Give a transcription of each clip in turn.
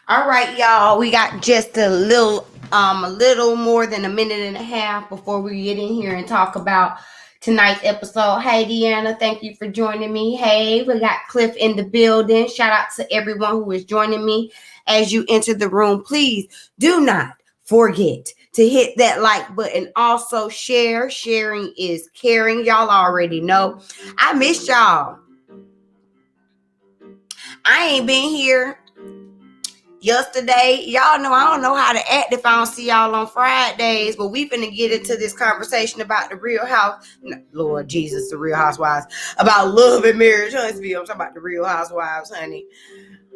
All right, y'all. We got just a little more than a minute and a half before we get in here and talk about tonight's episode. Hey, Deanna, thank you for joining me. Hey, we got Cliff in the building. Shout out to everyone who is joining me as you enter the room. Please do not forget to hit that like button. Also, share. Sharing is caring. Y'all already know. I missed y'all. I ain't been here yesterday. Y'all know I don't know how to act if I don't see y'all on Fridays, but we finna get into this conversation about the Real House, Lord Jesus, the Real Housewives, about Love and Marriage Huntsville. I'm talking about the Real Housewives, honey.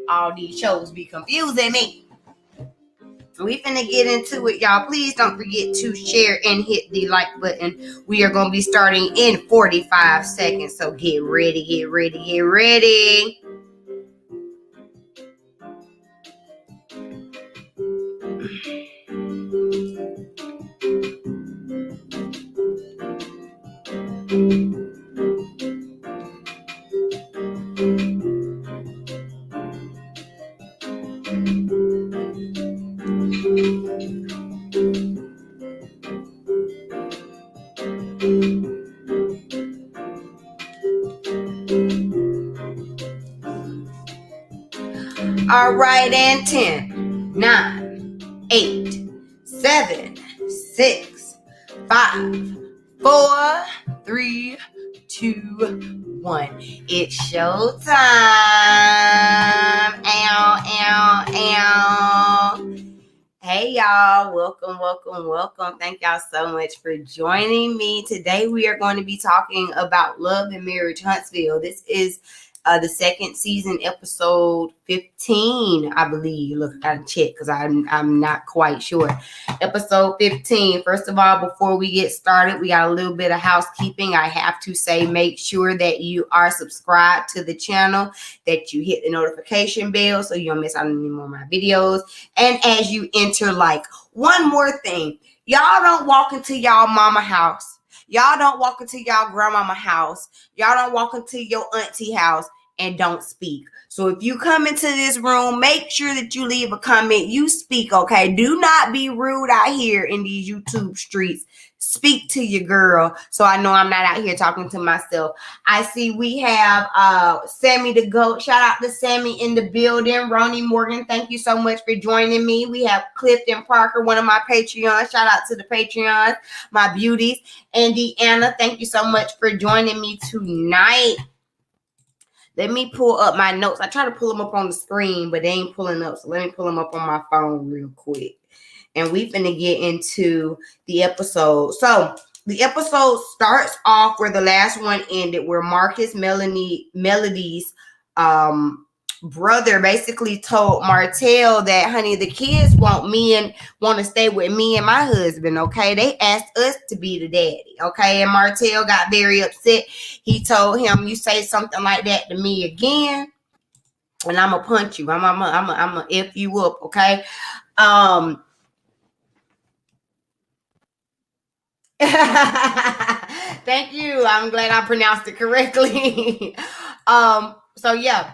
All these shows be confusing me. We finna get into it, y'all. Please don't forget to share and hit the like button. We are gonna be starting in 45 seconds, so get ready, get ready, get ready. All right, and 10, 9, 8, 7, 6, 5, 4, 3, 2, 1. It's showtime. Ow, ow, ow. Hey, y'all. Welcome, welcome, welcome. Thank y'all so much for joining me. Today, we are going to be talking about Love and Marriage Huntsville. This is the second season, episode 15, I believe. Look, I gotta check because I'm not quite sure. Episode 15. First of all, before we get started, we got a little bit of housekeeping. I have to say, make sure that you are subscribed to the channel, that you hit the notification bell so you don't miss out on any more of my videos. And as you enter, like, one more thing, y'all don't walk into y'all mama house. Y'all don't walk into y'all grandmama house. Y'all don't walk into your auntie house and don't speak. So if you come into this room, make sure that you leave a comment. You speak, okay? Do not be rude out here in these YouTube streets. Speak to your girl so I know I'm not out here talking to myself. I see we have Sammy the Goat. Shout out to Sammy in the building. Ronnie Morgan, thank you so much for joining me. We have Clifton Parker, one of my Patreons. Shout out to the Patreons, my beauties. And Deanna, thank you so much for joining me tonight. Let me pull up my notes. I try to pull them up on the screen, but they ain't pulling up. So let me pull them up on my phone real quick. And we finna get into the episode. So the episode starts off where the last one ended, where Marcus Melody's brother basically told Martell that, honey, the kids want to stay with me and my husband, okay? They asked us to be the daddy, okay? And Martell got very upset. He told him, you say something like that to me again, and I'm gonna punch you. I'm gonna F you up, okay? Thank you. I'm glad I pronounced it correctly. So yeah.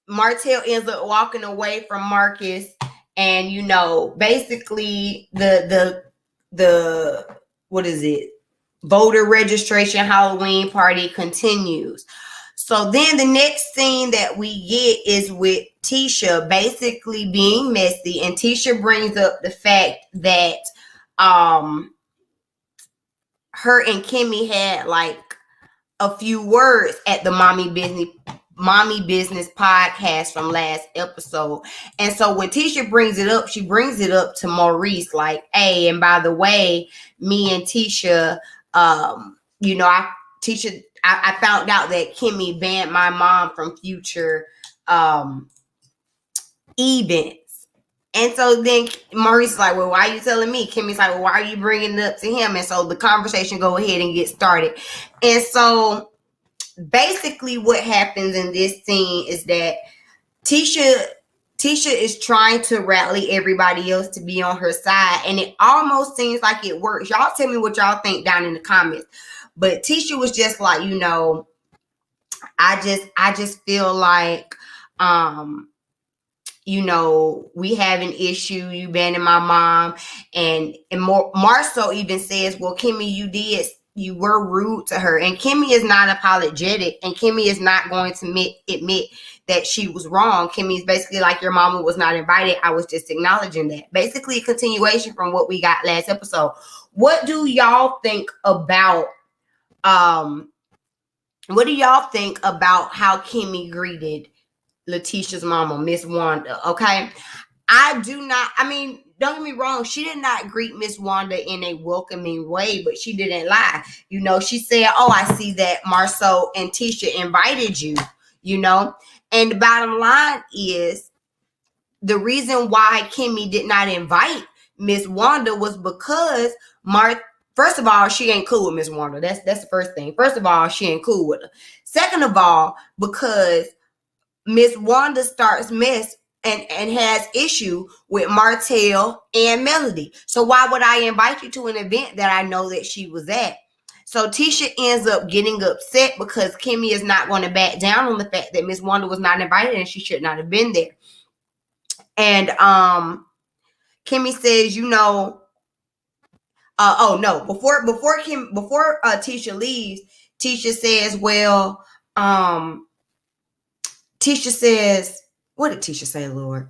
Martell ends up walking away from Marcus, and basically the what is it? Voter registration Halloween party continues. So then the next scene that we get is with Tisha basically being messy, and Tisha brings up the fact that her and Kimmy had like a few words at the Mommy Business podcast from last episode. And so when Tisha brings it up, she brings it up to Maurice like, hey, and by the way, me and Tisha, I found out that Kimmy banned my mom from future events. And so then Maurice is like, well, why are you telling me? Kimmy's like, well, why are you bringing it up to him? And so the conversation go ahead and get started. And so basically what happens in this scene is that Tisha is trying to rally everybody else to be on her side, and it almost seems like it works. Y'all tell me what y'all think down in the comments. But Tisha was just like, I just feel like we have an issue, you banning my mom, and Marceau even says, well, Kimmy, you were rude to her, and Kimmy is not apologetic, and Kimmy is not going to admit that she was wrong. Kimmy is basically like, your mama was not invited, I was just acknowledging that. Basically a continuation from what we got last episode. What do y'all think about how Kimmy greeted Letitia's mama, Miss Wanda? Okay, don't get me wrong, she did not greet Miss Wanda in a welcoming way, but she didn't lie. She said, oh, I see that Marceau and Tisha invited you, and the bottom line is the reason why Kimmy did not invite Miss Wanda was because first of all, she ain't cool with Miss Wanda. That's the first thing. First of all, she ain't cool with her. Second of all, because Miss Wanda starts mess and has issue with Martell and Melody. So why would I invite you to an event that I know that she was at? So Tisha ends up getting upset because Kimmy is not going to back down on the fact that Miss Wanda was not invited and she should not have been there. And Kimmy says, before Tisha leaves, Tisha says, well, Tisha says, what did Tisha say, Lord?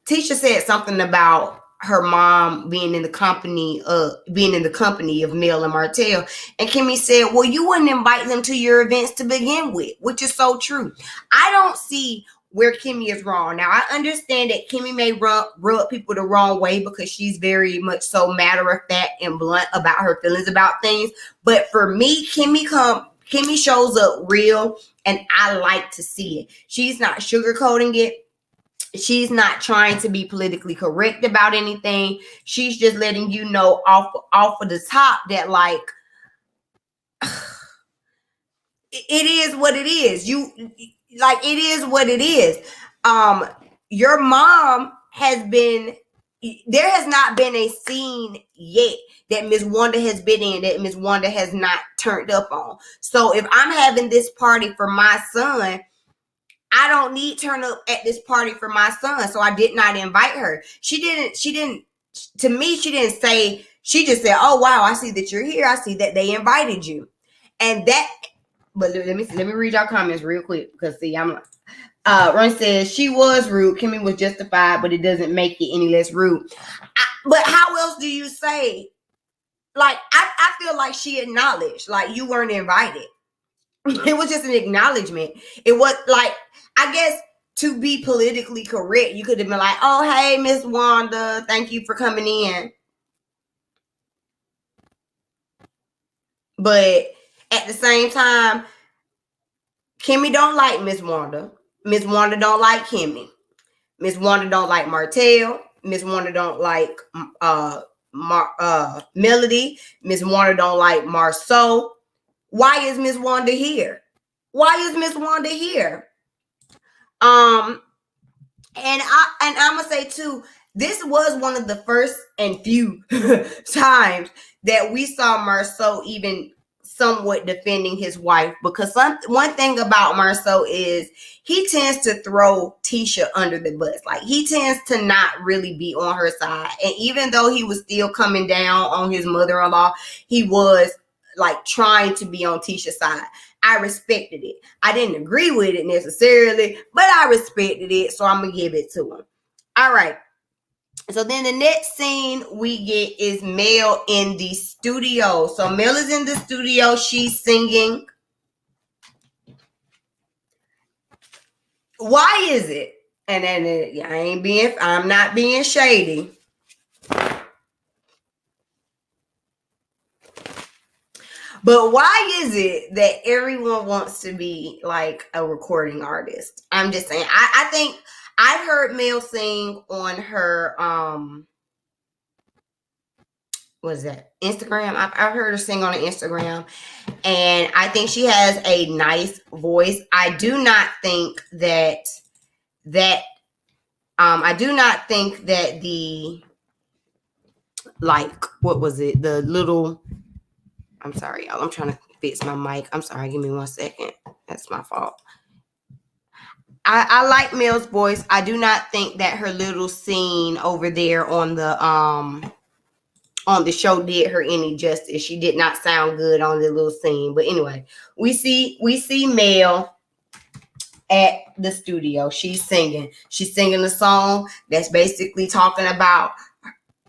Tisha said something about her mom being in the company of Mel and Martell. And Kimmy said, well, you wouldn't invite them to your events to begin with, which is so true. I don't see where Kimmy is wrong. Now, I understand that Kimmy may rub people the wrong way because she's very much so matter of fact and blunt about her feelings about things. But for me, Kimmy shows up real, and I like to see it. She's not sugarcoating it. She's not trying to be politically correct about anything. She's just letting you know off of the top that, like, it is what it is. It is what it is. Your mom there has not been a scene yet that Miss Wanda has been in that Miss Wanda has not turned up on. So if I'm having this party for my son, I don't need turn up at this party for my son. So I did not invite her. She didn't say, she just said, oh, wow, I see that you're here. I see that they invited you. And that, but let me read y'all comments real quick, because see, Ron says, she was rude. Kimmy was justified, but it doesn't make it any less rude. But how else do you say? Like, I feel like she acknowledged, like, you weren't invited. It was just an acknowledgement. It was like, I guess to be politically correct, you could have been like, oh, hey, Miss Wanda, thank you for coming in. But at the same time, Kimmy don't like Miss Wanda. Miss Wanda don't like Kimmy. Miss Wanda don't like Martell. Miss Wanda don't like Melody. Miss Wanda don't like Marceau. Why is Miss Wanda here? Why is Miss Wanda here? And I'm gonna say too, this was one of the first and few times that we saw Marceau even somewhat defending his wife, because one thing about Marceau is he tends to throw Tisha under the bus. Like, he tends to not really be on her side. And even though he was still coming down on his mother-in-law, he was like trying to be on Tisha's side. I respected it. I didn't agree with it necessarily, but I respected it, so I'm gonna give it to him. All right. So then the next scene we get is Mel in the studio. So Mel is in the studio. She's singing. Why is it? And then I'm not being shady. But why is it that everyone wants to be like a recording artist? I'm just saying. I think I've heard Mel sing on her what is that? Instagram. I've heard her sing on Instagram, and I think she has a nice voice. I do not think that the like, what was it? The little, I'm sorry, y'all. I'm trying to fix my mic. I'm sorry. Give me 1 second. That's my fault. I like Mel's voice. I do not think that her little scene over there on the show did her any justice. She did not sound good on the little scene. But anyway, we see Mel at the studio. She's singing. She's singing a song that's basically talking about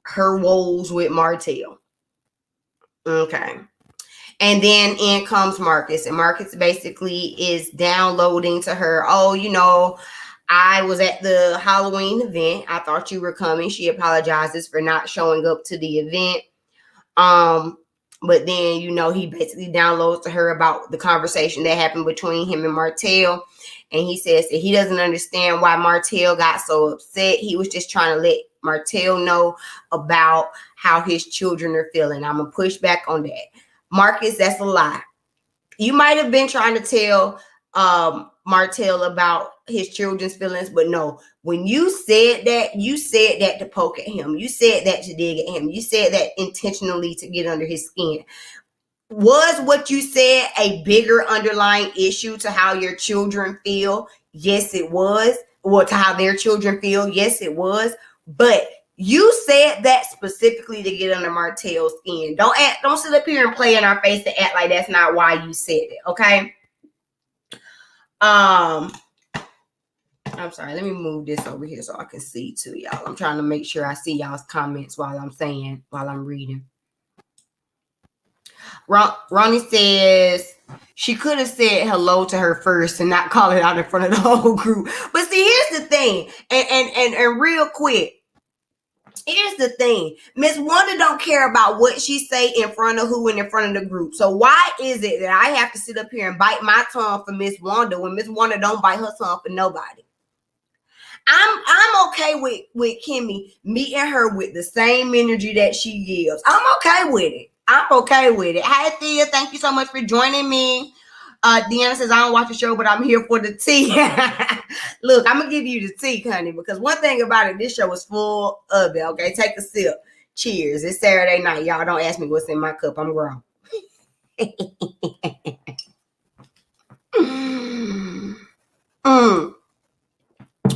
her woes with Martell. Okay. And then in comes Marcus. And Marcus basically is downloading to her, oh, I was at the Halloween event. I thought you were coming. She apologizes for not showing up to the event. But then, he basically downloads to her about the conversation that happened between him and Martell. And he says that he doesn't understand why Martell got so upset. He was just trying to let Martell know about how his children are feeling. I'm going to push back on that. Marcus, that's a lie. You might have been trying to tell Martell about his children's feelings, but no. When you said that to poke at him. You said that to dig at him. You said that intentionally to get under his skin. Was what you said a bigger underlying issue to how your children feel? Yes, it was. Or to how their children feel? Yes, it was. But you said that specifically to get under Martell's skin. Don't sit up here and play in our face and act like that's not why you said it, okay? I'm sorry. Let me move this over here so I can see too, y'all. I'm trying to make sure I see y'all's comments while I'm reading. Ronnie says she could have said hello to her first and not call it out in front of the whole group. But see, here's the thing, and real quick, here's the thing. Miss Wanda don't care about what she say in front of who and in front of the group. So why is it that I have to sit up here and bite my tongue for Miss Wanda when Miss Wanda don't bite her tongue for nobody? I'm okay with Kimmy meeting her with the same energy that she gives. I'm okay with it. Hi, Thea. Thank you so much for joining me. Deanna says, I don't watch the show, but I'm here for the tea. Look, I'm going to give you the tea, honey, because one thing about it, this show is full of it, okay? Take a sip. Cheers. It's Saturday night. Y'all don't ask me what's in my cup. I'm grown.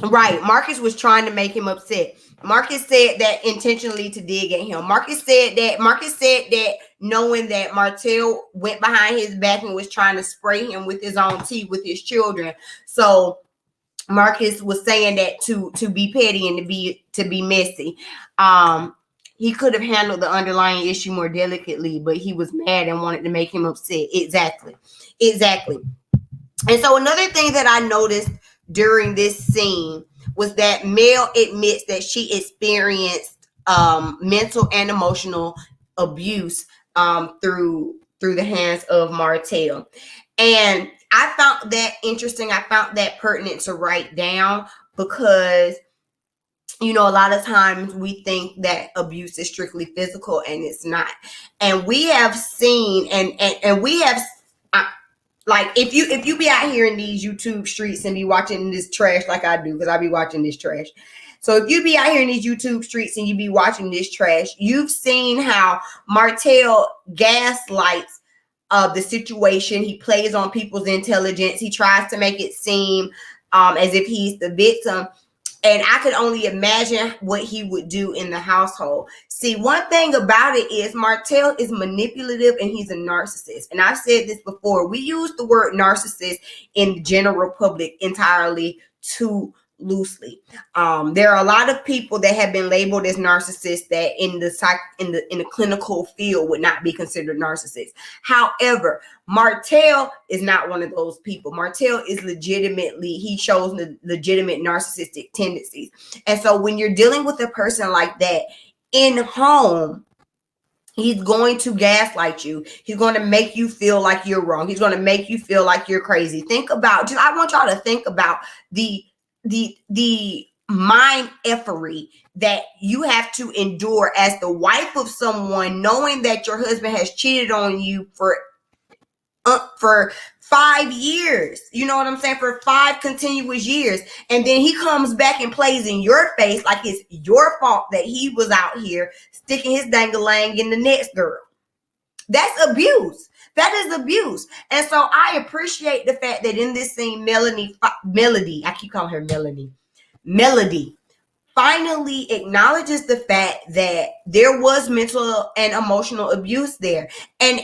Right. Marcus was trying to make him upset. Marcus said that intentionally to dig at him. Marcus said that knowing that Martell went behind his back and was trying to spray him with his own tea with his children. So Marcus was saying that to be petty and to be messy. He could have handled the underlying issue more delicately, but he was mad and wanted to make him upset. Exactly. And so another thing that I noticed during this scene was that Mel admits that she experienced mental and emotional abuse through the hands of Martell. And I found that interesting. I found that pertinent to write down because, you know, a lot of times we think that abuse is strictly physical, and it's not. And we have seen, and we have, like, if you be out here in these YouTube streets and be watching this trash like I do, because I be watching this trash. So if you be out here in these YouTube streets and you be watching this trash, you've seen how Martell gaslights the situation. He plays on people's intelligence. He tries to make it seem as if he's the victim. And I could only imagine what he would do in the household. See, one thing about it is Martell is manipulative and he's a narcissist. And I've said this before. We use the word narcissist in the general public entirely too loosely. There are a lot of people that have been labeled as narcissists that in the clinical field would not be considered narcissists. However, Martell is not one of those people. Martell is he shows legitimate narcissistic tendencies. And so when you're dealing with a person like that in home, he's going to gaslight you. He's going to make you feel like you're wrong. He's going to make you feel like you're crazy. I want y'all to think about the mind effery that you have to endure as the wife of someone, knowing that your husband has cheated on you for 5 years. You know what I'm saying? For 5 continuous years. And then he comes back and plays in your face like it's your fault that he was out here sticking his dang-a-lang in the next girl. That's abuse. That is abuse. And so I appreciate the fact that in this scene, Melody, I keep calling her Melody finally acknowledges the fact that there was mental and emotional abuse there. And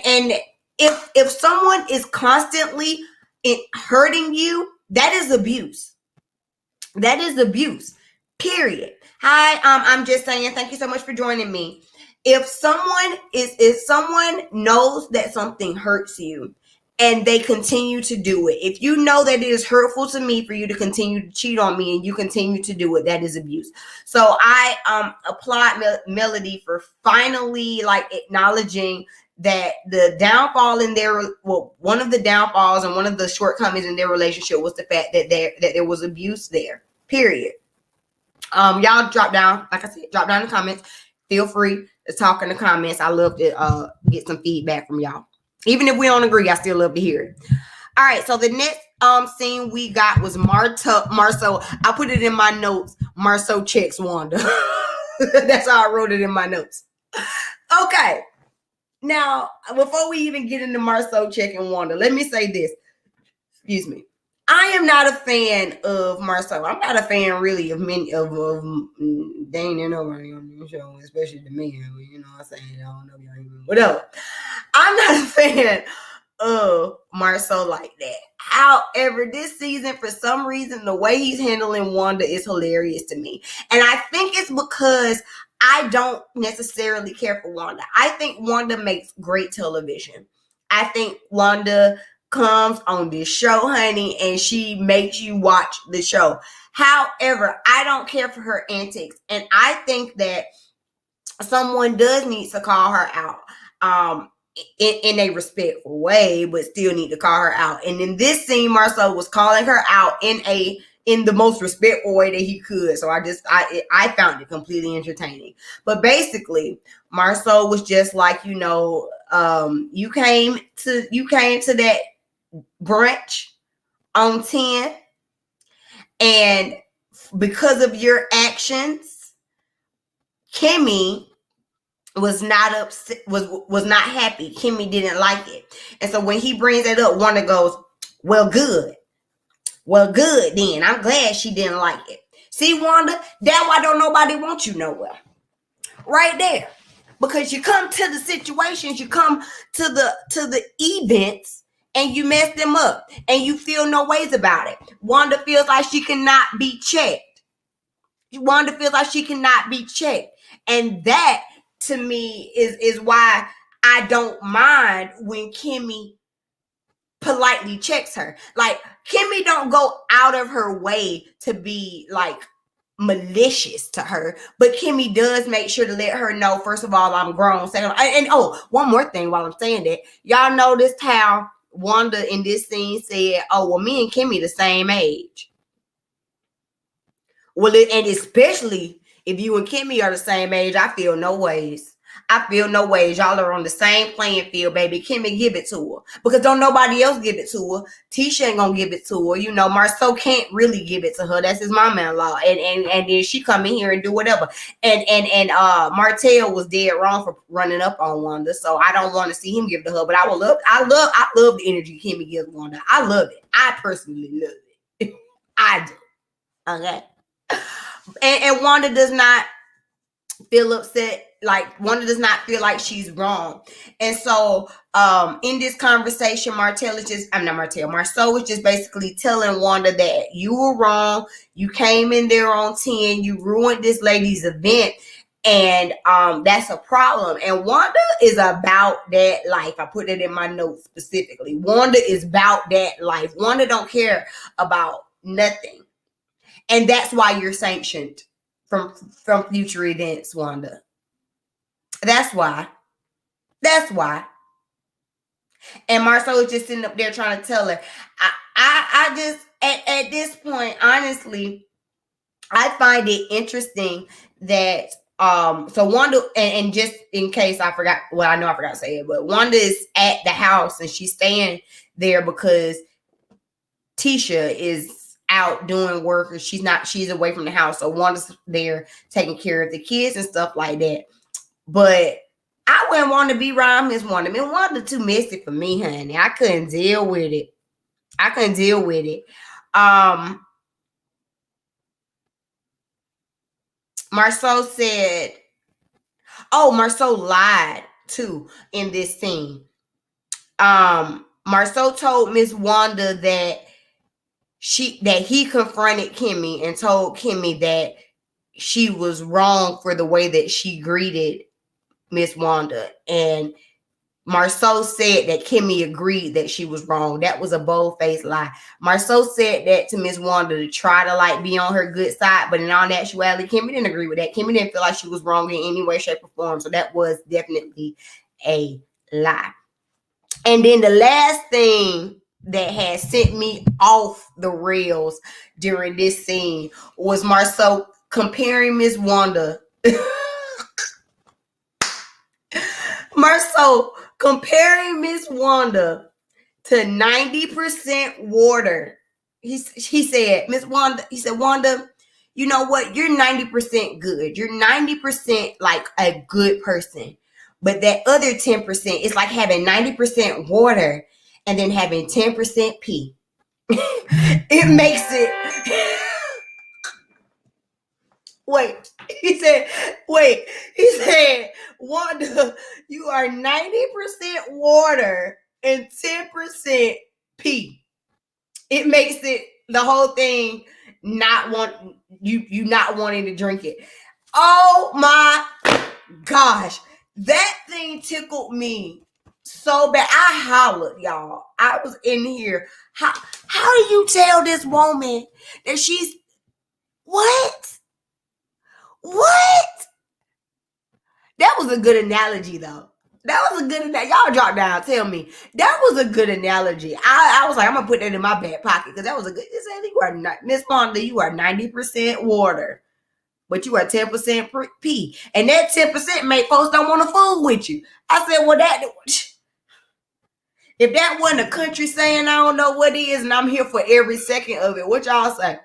if someone is constantly hurting you, that is abuse. That is abuse. Period. Hi, I'm just saying, thank you so much for joining me. If someone knows that something hurts you and they continue to do it, if you know that it is hurtful to me for you to continue to cheat on me and you continue to do it, that is abuse. So I applaud Melody for finally acknowledging that the downfall in one of the downfalls and one of the shortcomings in their relationship was the fact that there was abuse there. Period. Y'all drop down, like I said, drop down in the comments. Feel free to talk in the comments. I love to get some feedback from y'all. Even if we don't agree, I still love to hear it. All right, so the next scene we got was Marceau. I put it in my notes. Marceau checks Wanda. That's how I wrote it in my notes. Okay. Now, before we even get into Marceau checking Wanda, let me say this. Excuse me. I am not a fan of Marceau. I'm not a fan really of many of they ain't nobody on the show, especially the men. You know what I'm saying? I don't know y'all even whatever. I'm not a fan of Marceau like that. However, this season, for some reason, the way he's handling Wanda is hilarious to me. And I think it's because I don't necessarily care for Wanda. I think Wanda makes great television. I think Wanda comes on this show, honey, and she makes you watch the show. However, I don't care for her antics. And I think that someone does need to call her out in a respectful way, but still need to call her out. And in this scene, Marceau was calling her out in the most respectful way that he could. So I found it completely entertaining. But basically, Marceau was just like, you know, you came to that brunch on 10, and because of your actions, Kimmy was not upset, was not happy. Kimmy didn't like it. And so when he brings it up, Wanda goes, well, good then. I'm glad she didn't like it. See, Wanda, that's why don't nobody want you nowhere. Right there. Because you come to the situations, you come to the events, and you mess them up, and you feel no ways about it. Wanda feels like she cannot be checked. Wanda feels like she cannot be checked. And that, to me, is why I don't mind when Kimmy politely checks her. Like, Kimmy don't go out of her way to be, like, malicious to her, but Kimmy does make sure to let her know, first of all, I'm grown. Second, and one more thing while I'm saying that, y'all noticed how Wanda in this scene said, "Oh, well, me and Kimmy the same age." Well, and especially if you and Kimmy are the same age, I feel no ways. I feel no ways. Y'all are on the same playing field, baby. Kimmy, give it to her. Because don't nobody else give it to her. Tisha ain't gonna give it to her. You know, Marceau can't really give it to her. That's his mama-in-law. And then she come in here and do whatever. And Martell was dead wrong for running up on Wanda. So I don't want to see him give it to her. But I love the energy Kimmy gives Wanda. I love it. I personally love it. I do. Okay. And Wanda does not feel upset. Like, Wanda does not feel like she's wrong. And so in this conversation, Marceau is just basically telling Wanda that you were wrong. You came in there on 10. You ruined this lady's event. And that's a problem. And Wanda is about that life. I put it in my notes specifically. Wanda is about that life. Wanda don't care about nothing. And that's why you're sanctioned from future events, Wanda. That's why. And Marceau is just sitting up there trying to tell her. I just, at this point, honestly, I find it interesting that, so Wanda, and just in case I forgot, well, I know I forgot to say it, but Wanda is at the house and she's staying there because Tisha is out doing work, or she's away from the house. So Wanda's there taking care of the kids and stuff like that. But I wouldn't want to be around Miss Wanda. Miss Wanda too messy for me, honey. I couldn't deal with it. Marceau said, Marceau lied too in this scene. Marceau told Miss Wanda that he confronted Kimmy and told Kimmy that she was wrong for the way that she greeted Miss Wanda. And Marceau said that Kimmy agreed that she was wrong. That was a bold-faced lie. Marceau said that to Miss Wanda to try to be on her good side, but in all actuality, Kimmy didn't agree with that. Kimmy didn't feel like she was wrong in any way, shape, or form. So that was definitely a lie. And then the last thing that had sent me off the rails during this scene was Marceau comparing Miss Wanda. Marceau comparing Miss Wanda to 90% water. He said, Miss Wanda, Wanda, you know what? You're 90% good. You're 90% like a good person. But that other 10% is like having 90% water and then having 10% pee. It makes it. He said, Wanda, you are 90% water and 10% pee. It makes it the whole thing not wanting to drink it. Oh my gosh. That thing tickled me so bad. I hollered, y'all. I was in here. How do you tell this woman that she's what? That was a good analogy, though. Y'all drop down. Tell me. That was a good analogy. I was like, I'm going to put that in my back pocket because that was a good. Miss Wanda, you are 90% water, but you are 10% pee. And that 10% make folks don't want to fool with you. I said, well, if that wasn't a country saying, I don't know what it is, and I'm here for every second of it. What y'all say?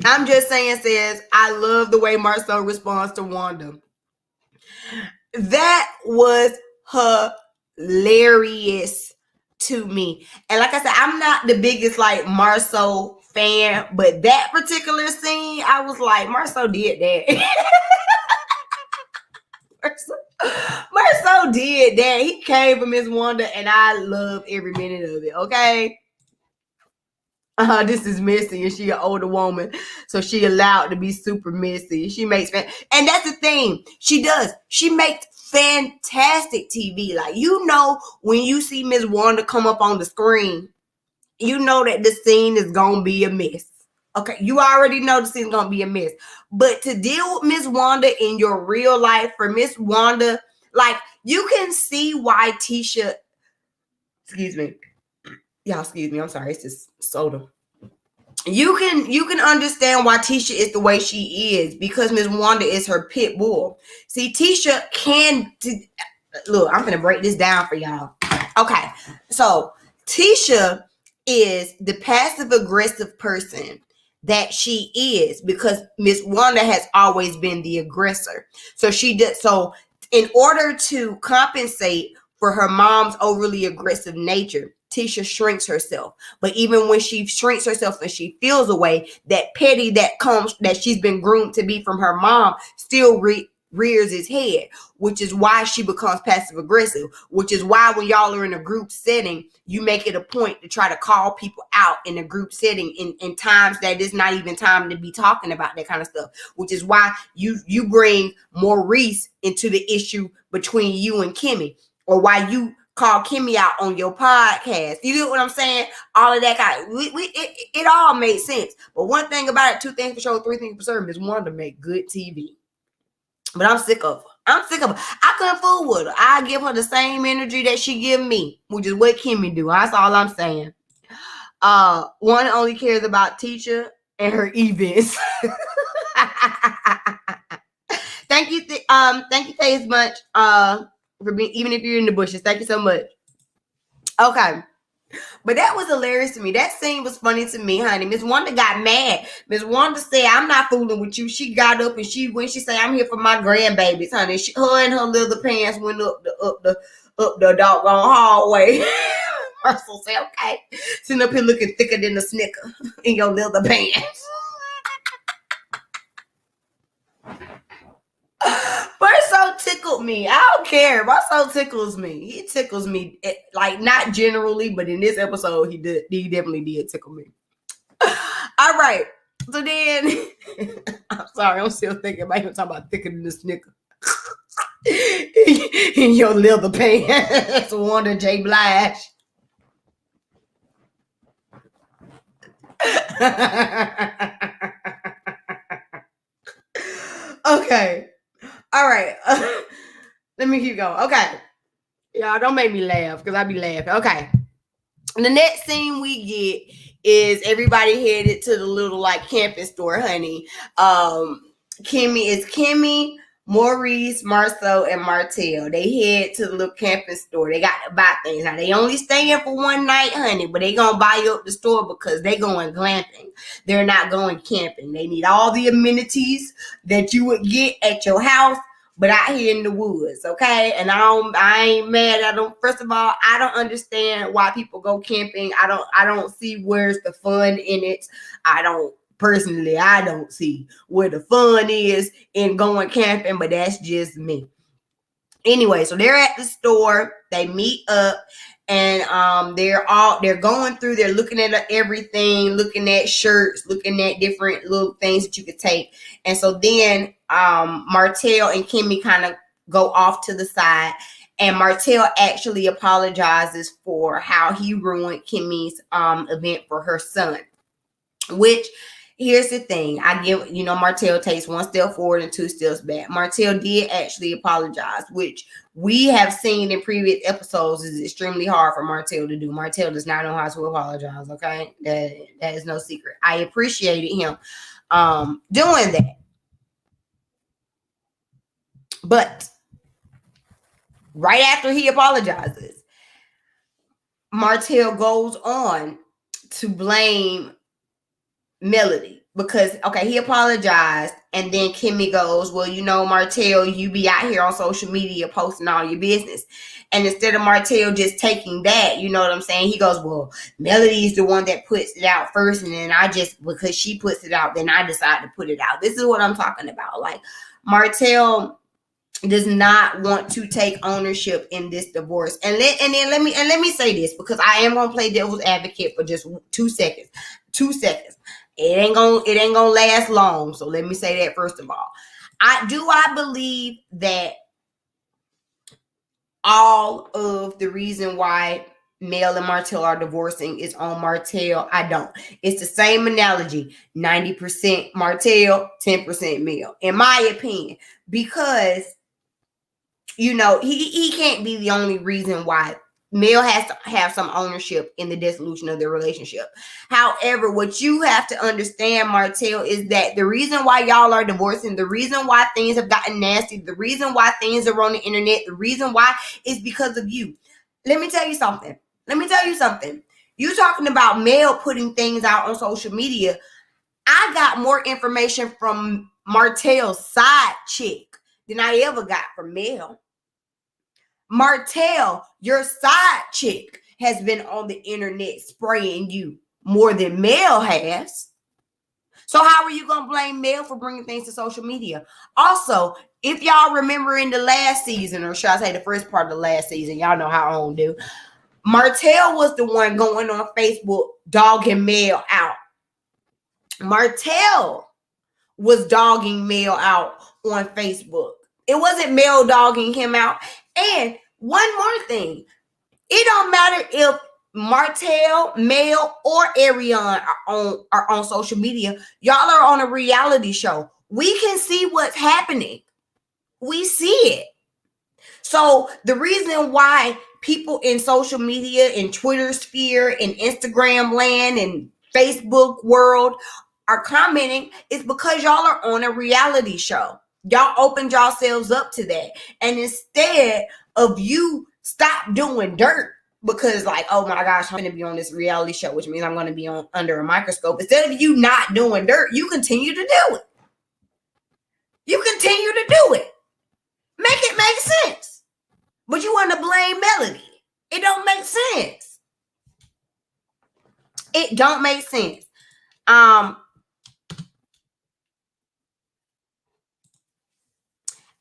I'm just saying, I love the way Marceau responds to Wanda. That was hilarious to me. And like I said, I'm not the biggest Marceau fan, but that particular scene, I was like, Marceau did that. Marceau did that. He came for Miss Wanda, and I love every minute of it. Okay. This is Missy, and she an older woman, so she allowed to be super messy. She makes and that's the thing she does. She makes fantastic TV. When you see Miss Wanda come up on the screen, you know that the scene is gonna be a mess. Okay, you already know the scene's gonna be a mess. But to deal with Miss Wanda in your real life, for Miss Wanda, you can see why Tisha, excuse me, y'all, excuse me, I'm sorry, it's just soda. You can understand why Tisha is the way she is, because Miss Wanda is her pit bull. See, Tisha look, I'm gonna break this down for y'all. Okay, so Tisha is the passive aggressive person that she is, because Miss Wanda has always been the aggressor. So she did so in order to compensate for her mom's overly aggressive nature. Tisha shrinks herself, but even when she shrinks herself and she feels away, that petty that she's been groomed to be from her mom still rears its head, which is why she becomes passive aggressive, which is why when y'all are in a group setting, you make it a point to try to call people out in a group setting in times that it's not even time to be talking about that kind of stuff, which is why you bring Maurice into the issue between you and Kimmy, or why you call Kimmy out on your podcast. You get what I'm saying? All of that kind of, it all made sense. But one thing about it, two things for sure, three things for certain, is one, to make good TV. But I'm sick of her. I couldn't fool with her. I give her the same energy that she give me, which is what Kimmy do. That's all I'm saying. One only cares about Tisha and her events. Thank you, Taze much. For being, even if you're in the bushes. Thank you so much. Okay. But that was hilarious to me. That scene was funny to me, honey. Miss Wanda got mad. Miss Wanda said, I'm not fooling with you. She got up and when she said, I'm here for my grandbabies, honey. Her and her leather pants went up the doggone hallway. Marcel said, okay. Sitting up here looking thicker than a Snicker in your leather pants. Marcel tickled me. I don't care. Marcel tickles me. He tickles me, like, not generally, but in this episode, he definitely did tickle me. All right. So then, I'm sorry, I'm still thinking about him talking about thicker than a Snicker. In your leather pants. Wanda J. Blige. Okay. All right. Let me keep going. Okay. Y'all don't make me laugh, because I be laughing. Okay. The next scene we get is everybody headed to the little like camping store, honey. Kimmy, Maurice, Marceau, and Martell. They head to the little camping store. They got to buy things. Now, they only staying for one night, honey, but they going to buy you up the store because they going glamping. They're not going camping. They need all the amenities that you would get at your house, but out here in the woods, okay? And I ain't mad at them. First of all, I don't understand why people go camping. I don't see where's the fun in it. I don't see where the fun is in going camping, but that's just me. Anyway, so they're at the store. They meet up, and they're going through. They're looking at everything, looking at shirts, looking at different little things that you could take. And so then Martell and Kimmy kind of go off to the side, and Martell actually apologizes for how he ruined Kimmy's event for her son. Which, here's the thing, Martell takes one step forward and two steps back. Martell did actually apologize, which we have seen in previous episodes is extremely hard for Martell to do. Martell does not know how to apologize, okay? That is no secret. I appreciated him doing that. But right after he apologizes, Martell goes on to blame Melody because, okay, he apologized, and then Kimmy goes, well, Martell, you be out here on social media posting all your business. And instead of Martell just taking that, you know what I'm saying, he goes, well, Melody is the one that puts it out first, and then because she puts it out, then I decide to put it out. This is what I'm talking about. Like, Martell does not want to take ownership in this divorce. And let me say this, because I am gonna play devil's advocate for just 2 seconds. 2 seconds. It ain't gonna last long. So let me say that first of all. I believe that all of the reason why Mel and Martell are divorcing is on Martell. I don't. It's the same analogy. 90% Martell, 10% Mel, in my opinion. Because he can't be the only reason why. Mel has to have some ownership in the dissolution of their relationship. However, what you have to understand, Martell, is that the reason why y'all are divorcing, the reason why things have gotten nasty, the reason why things are on the internet, the reason why is because of you. Let me tell you something. You talking about Mel putting things out on social media. I got more information from Martell's side chick than I ever got from Mel. Martell, your side chick, has been on the internet spraying you more than Mel has. So how are you going to blame Mel for bringing things to social media? Also, if y'all remember in the last season, or should I say the first part of the last season, y'all know how I don't do, Martell was the one going on Facebook dogging Mel out. Martell was dogging Mel out on Facebook. It wasn't Mel dogging him out. And one more thing, it don't matter if Martell, Mel, or Ariane are on social media. Y'all are on a reality show. We can see what's happening. We see it. So the reason why people in social media, in Twitter sphere, in Instagram land, and Facebook world are commenting is because y'all are on a reality show. Y'all opened yourselves up to that. And instead of you stop doing dirt because like, oh my gosh, I'm going to be on this reality show, which means I'm going to be on under a microscope. Instead of you not doing dirt, you continue to do it. You continue to do it. Make it make sense. But you want to blame Melody. It don't make sense. It don't make sense.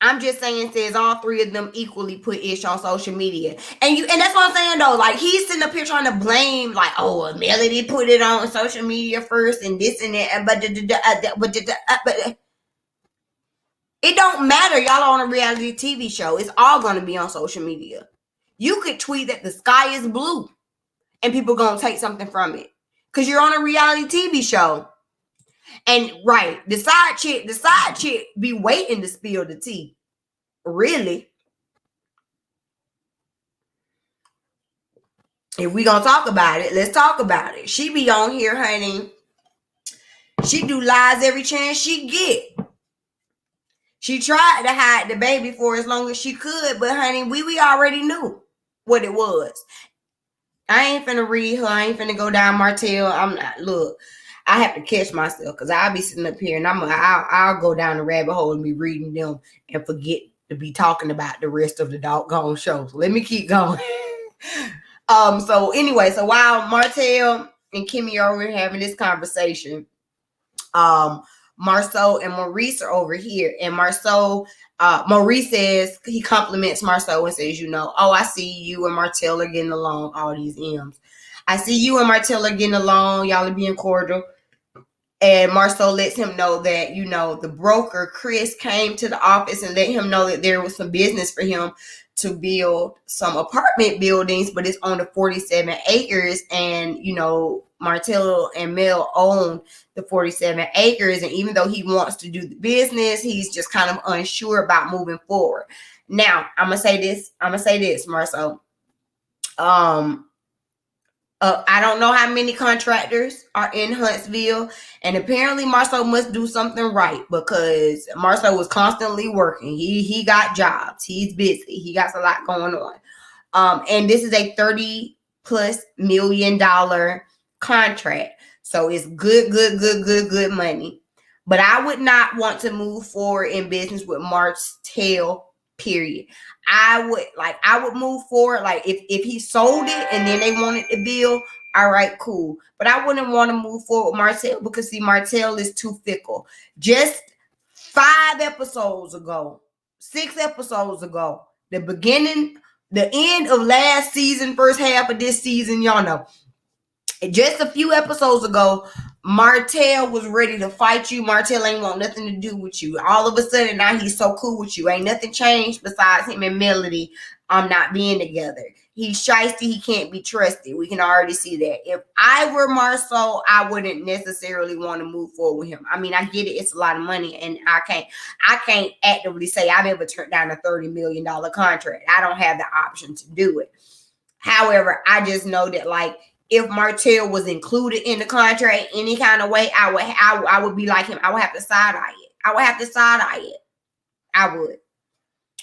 I'm just saying, says all three of them equally put ish on social media. And that's what I'm saying though. Like he's sitting up here trying to blame, like, oh, Melody put it on social media first and this and that. But it don't matter. Y'all are on a reality TV show. It's all going to be on social media. You could tweet that the sky is blue and people going to take something from it because you're on a reality TV show. And right, the side chick be waiting to spill the tea. Really? If we gonna talk about it, let's talk about it. She be on here, honey. She do lies every chance she get. She tried to hide the baby for as long as she could, but honey, we already knew what it was. I ain't finna read her. I ain't finna go down Martell. I'm not. Look, I have to catch myself because I'll be sitting up here and I'll go down the rabbit hole and be reading them and forget to be talking about the rest of the doggone show. So let me keep going. So anyway, so while Martell and Kimmy are over having this conversation, Marceau and Maurice are over here, and Maurice says, he compliments Marceau and says, oh, I see you and Martell are getting along, all these M's. I see you and Martell are getting along, y'all are being cordial. And Marceau lets him know that, the broker, Chris, came to the office and let him know that there was some business for him to build some apartment buildings, but it's on the 47 acres. And, Martell and Mel own the 47 acres. And even though he wants to do the business, he's just kind of unsure about moving forward. Now, I'm going to say this, Marceau. I don't know how many contractors are in Huntsville, and apparently Marceau must do something right because Marceau was constantly working. He got jobs. He's busy. He got a lot going on. And this is a $30+ million contract. So it's good money. But I would not want to move forward in business with Martell, period. I would move forward. Like if he sold it and then they wanted to build, all right, cool. But I wouldn't want to move forward with Martell because see, Martell is too fickle. Just 6 episodes ago, the end of last season, first half of this season, y'all know. Just a few episodes ago, Martell was ready to fight you. Martell ain't want nothing to do with you. All of a sudden, now he's so cool with you. Ain't nothing changed besides him and Melody not being together. He's shysty. He can't be trusted. We can already see that. If I were Marceau, I wouldn't necessarily want to move forward with him. I mean, I get it. It's a lot of money, and I can't actively say I've ever turned down a $30 million contract. I don't have the option to do it. However, I just know that, like, if Martell was included in the contract any kind of way, I would be like him. I would have to side-eye it. I would.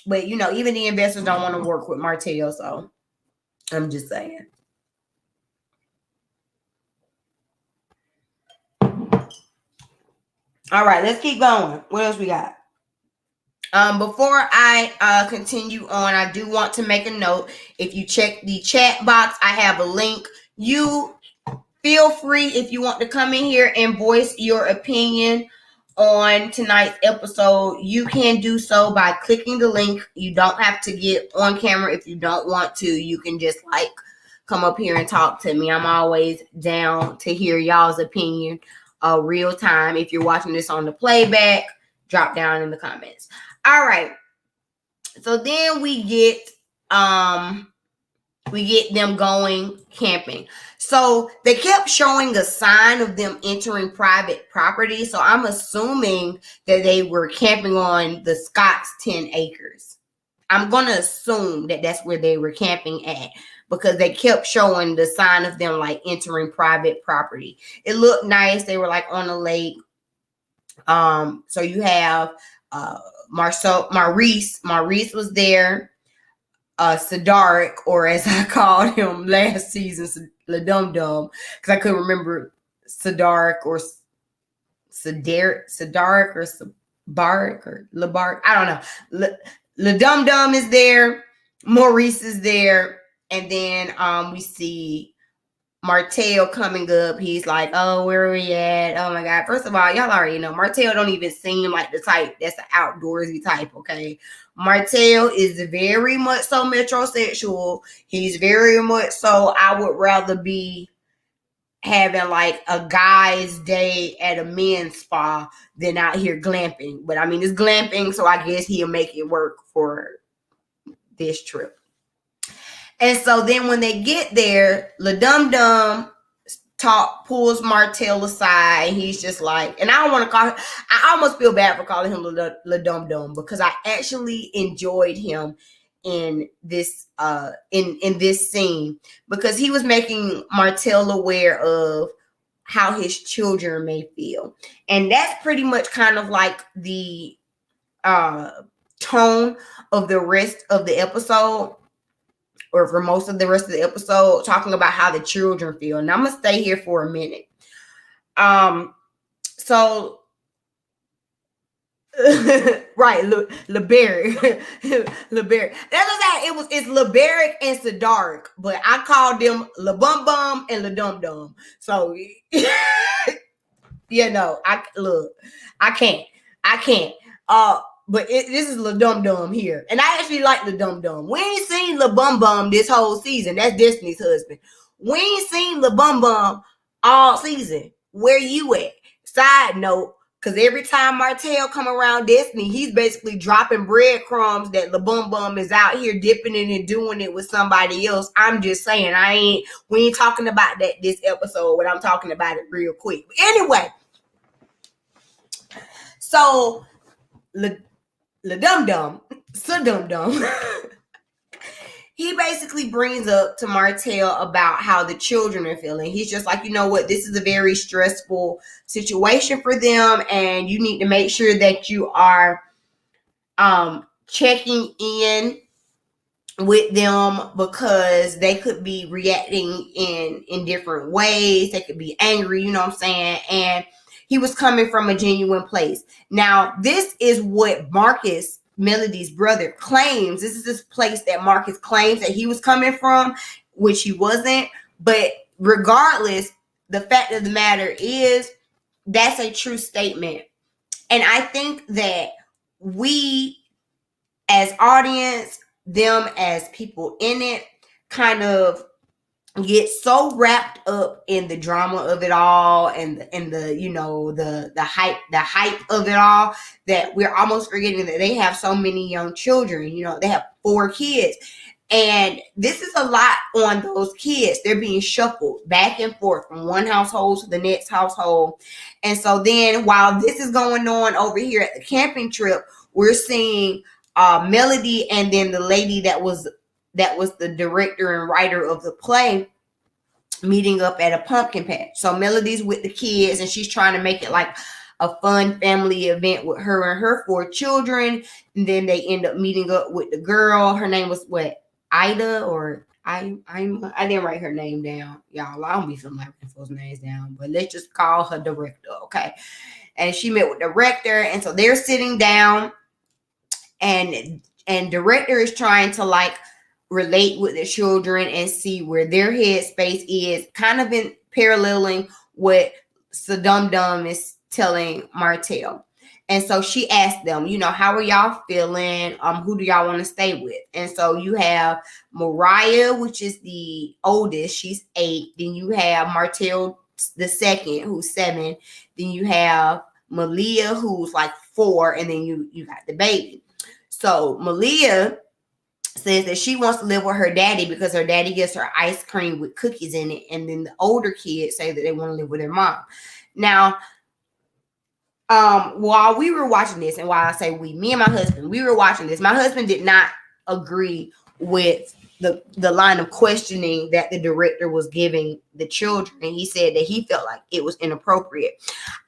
But, you know, even the investors don't want to work with Martell, so I'm just saying. All right, let's keep going. What else we got? Before I continue on, I do want to make a note. If you check the chat box, I have a link. You feel free, if you want to come in here and voice your opinion on tonight's episode, you can do so by clicking the link. You don't have to get on camera if you don't want to. You can just like come up here and talk to me. I'm always down to hear y'all's opinion real time. If you're watching this on the playback, drop down in the comments. All right. So then we get them going camping. So they kept showing a sign of them entering private property. So I'm assuming that they were camping on the Scott's 10 acres. I'm going to assume that that's where they were camping at, because they kept showing the sign of them like entering private property. It looked nice. They were like on a lake. So you have Maurice was there. Sadaric, or as I called him last season, LaDum-Dum, because I couldn't remember Sadaric or Sadaric or Sabaric or Labark. I don't know. LaDum-Dum is there. Maurice is there. And then we see Martell coming up. He's like, oh, where are we at? Oh my God. First of all, y'all already know Martell don't even seem like the type that's the outdoorsy type, okay? Martell is very much so metrosexual. He's very much so, I would rather be having like a guy's day at a men's spa than out here glamping. But I mean, it's glamping, so I guess he'll make it work for this trip. And so then when they get there, LaDum-Dum pulls Martell aside, and he's just like, and I don't want to call him, I almost feel bad for calling him LaDum-Dum, because I actually enjoyed him in this in this scene, because he was making Martell aware of how his children may feel. And that's pretty much kind of like the tone of the rest of the episode, or for most of the rest of the episode, talking about how the children feel. And I'm going to stay here for a minute. So, right, LeBaric. LeBaric. That's what it's LeBaric and Sadaric, but I called them LaBum-Bum and LaDum-Dum. So, you know, I can't. But this is LaDum-Dum here. And I actually like LaDum-Dum. We ain't seen LaBum-Bum this whole season. That's Destiny's husband. We ain't seen LaBum-Bum all season. Where you at? Side note, because every time Martell come around Destiny, he's basically dropping breadcrumbs that LaBum-Bum is out here dipping in and doing it with somebody else. I'm just saying, we ain't talking about that this episode, but I'm talking about it real quick. But anyway, so LaDum-Dum, he basically brings up to Martell about how the children are feeling. He's just like, you know what, this is a very stressful situation for them, and you need to make sure that you are checking in with them, because they could be reacting in different ways. They could be angry, you know what I'm saying? And he was coming from a genuine place. Now, this is what Marcus, Melody's brother, claims. This is this place that Marcus claims that he was coming from, which he wasn't. But regardless, the fact of the matter is, that's a true statement. And I think that we, as audience, them as people in it, kind of get so wrapped up in the drama of it all, and the you know, the hype of it all, that we're almost forgetting that they have so many young children. You know, they have 4 kids, And this is a lot on those kids. They're being shuffled back and forth from one household to the next household. And so then while this is going on over here at the camping trip, we're seeing Melody and then the lady that was the director and writer of the play meeting up at a pumpkin patch. So Melody's with the kids and she's trying to make it like a fun family event with her and her 4 children. And then they end up meeting up with the girl. Her name was what? Ida or I didn't write her name down. Y'all, I don't be feeling like writing folks' names down, but let's just call her director, okay? And she met with the director, and so they're sitting down, and director is trying to like relate with the children and see where their headspace is, kind of in paralleling what Dum Dum is telling Martell. And so she asked them, how are y'all feeling? Who do y'all want to stay with? And so you have Mariah, which is the oldest. She's 8. Then you have Martell the second, who's 7. Then you have Malia, who's like 4. And then you got the baby. So Malia says that she wants to live with her daddy because her daddy gets her ice cream with cookies in it. And then the older kids say that they want to live with their mom. Now, while we were watching this, and while I say we, me and my husband, we were watching this, my husband did not agree with the line of questioning that the director was giving the children. And he said that he felt like it was inappropriate.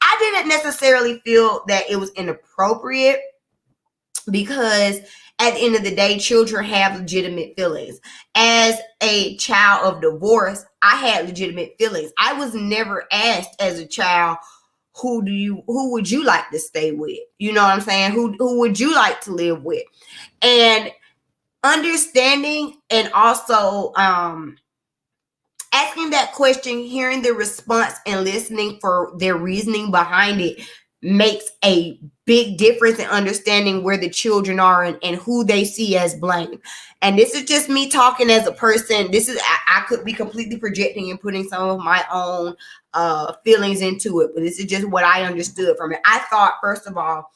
I didn't necessarily feel that it was inappropriate because at the end of the day, children have legitimate feelings. As a child of divorce, I had legitimate feelings. I was never asked as a child, who would you like to stay with? You know what I'm saying? Who would you like to live with? And understanding and also asking that question, hearing the response and listening for their reasoning behind it makes a big difference in understanding where the children are and who they see as blame. And this is just me talking as a person. I could be completely projecting and putting some of my own feelings into it, but this is just what I understood from it. I thought, first of all,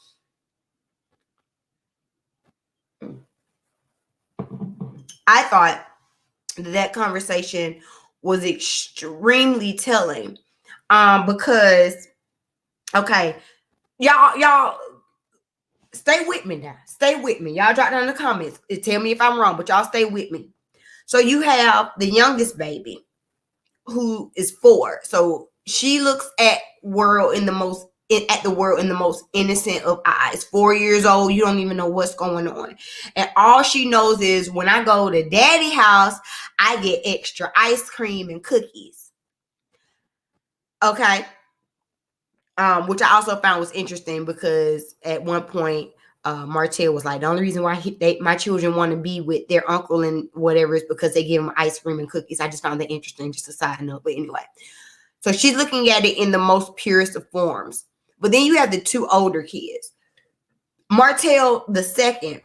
that conversation was extremely telling, because, okay, y'all stay with me now. Stay with me. Y'all drop down in the comments. Tell me if I'm wrong, but y'all stay with me. So you have the youngest baby who is 4. So she looks at the world in the most innocent of eyes. 4 years old, you don't even know what's going on. And all she knows is when I go to daddy house, I get extra ice cream and cookies. Okay. Which I also found was interesting because at one point, Martell was like, the only reason why my children want to be with their uncle and whatever is because they give them ice cream and cookies. I just found that interesting, just a side note. But anyway, so she's looking at it in the most purest of forms. But then you have the 2 older kids. Martell the second